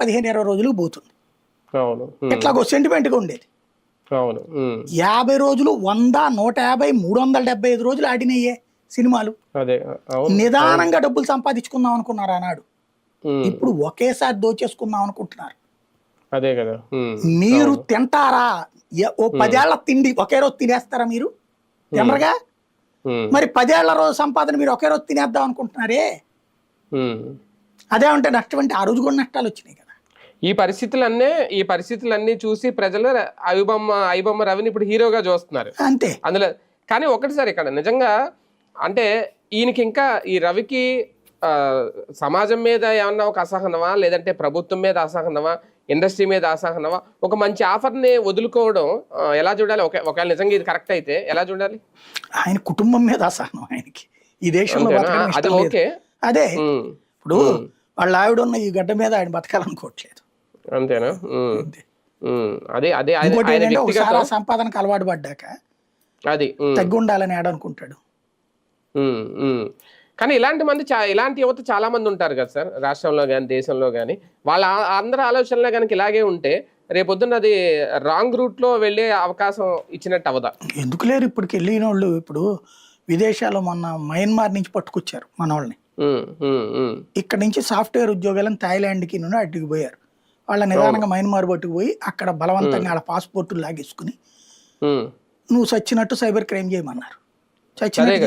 15-20 రోజులు పోతుంది. అవును. ఇట్లాగో సెంటిమెంట్గా ఉండేది. అవును. 50 రోజులు 100, 150, 375 రోజులు ఆడినయ్యే సినిమాలు. అదే. అవును. నిదానంగా డబ్బులు సంపాదించుకుందాం అనుకున్నారు ఆనాడు. ఉమ్, ఇప్పుడు ఒకేసారి దోచేసుకుందాం అనుకుంటున్నారు. అదే కదా. మీరు అవును. తింటారా? ఓ 10 ఏళ్ల తిండి ఒకే రోజు తినేస్తారా మీరు? తినరుగా. ఉమ్, మరి 10 ఏళ్ల రోజు సంపాదన మీరు ఒకే రోజు తినేద్దాం అనుకుంటున్నారే. ఉమ్. అదే ఉంటే నష్టం అంటే ఆ రోజు కూడా నష్టాలు వచ్చినాయి కదా. ఈ పరిస్థితులన్నీ చూసి ప్రజలు ఐబొమ్మ రవిని ఇప్పుడు హీరోగా చూస్తున్నారు అంతే. అందులో. కానీ ఒకటి సార్, ఇక్కడ నిజంగా అంటే ఈయనకి ఇంకా ఈ రవికి ఆ, సమాజం మీద ఏమన్నా ఒక అసహనమా, లేదంటే ప్రభుత్వం మీద అసహనమా, ఇండస్ట్రీ మీద అసహనమా, ఒక మంచి ఆఫర్ని వదులుకోవడం ఎలా చూడాలి? ఒకవేళ నిజంగా ఇది కరెక్ట్ అయితే ఎలా చూడాలి? ఆయన కుటుంబం మీద అసహనం ఆయనకి. ఈ దేశంలో అంతేనా? బతకడం అది ఇష్టం లేదు. ఓకే. అదే ఉమ్, ఇప్పుడు ఉమ్, వాళ్ళ ఆవిడ ఉన్న ఈ గడ్డ మీద ఆయన బతకాలనుకోవట్లేదు. అంతేనా? అంతే. అదే అదే ఆయన ఇంకోటి ఆయన ఏంటంటే ఒకసారి వ్యక్తిగతం ఆ సంపాదనకు అలవాటు పడ్డాక అది. తగ్గి ఉండాలని ఆడనుకుంటాడు. ఉమ్, ఉమ్. కానీ ఇలాంటి యువత చాలా మంది ఉంటారు కదా సార్, రాష్ట్రంలో కానీ దేశంలో కానీ. వాళ్ళ అందరి ఆలోచనలే కనుక ఇలాగే ఉంటే రేపొద్దున్న అది రాంగ్ రూట్లో వెళ్ళే అవకాశం ఇచ్చినట్టు అవదా? ఎందుకు లేరు ఇప్పటికి వెళ్ళిన వాళ్ళు. ఇప్పుడు విదేశాల్లో మొన్న మయన్మార్ నుంచి పట్టుకొచ్చారు మన వాళ్ళని. ఉమ్, ఉమ్, ఉమ్. ఇక్కడ నుంచి సాఫ్ట్వేర్ ఉద్యోగాలను థాయిలాండ్కి నుండి అడ్డుకు పోయారు. వాళ్ళ అవును. నిదానంగా మయన్మార్ పట్టుకుపోయి అక్కడ ఉమ్, బలవంతంగా వాళ్ళ పాస్పోర్టులు లాగేసుకుని ఉమ్. నువ్వు చచ్చినట్టు సైబర్ క్రైమ్ చేయమన్నారు. అదే చచ్చినట్టు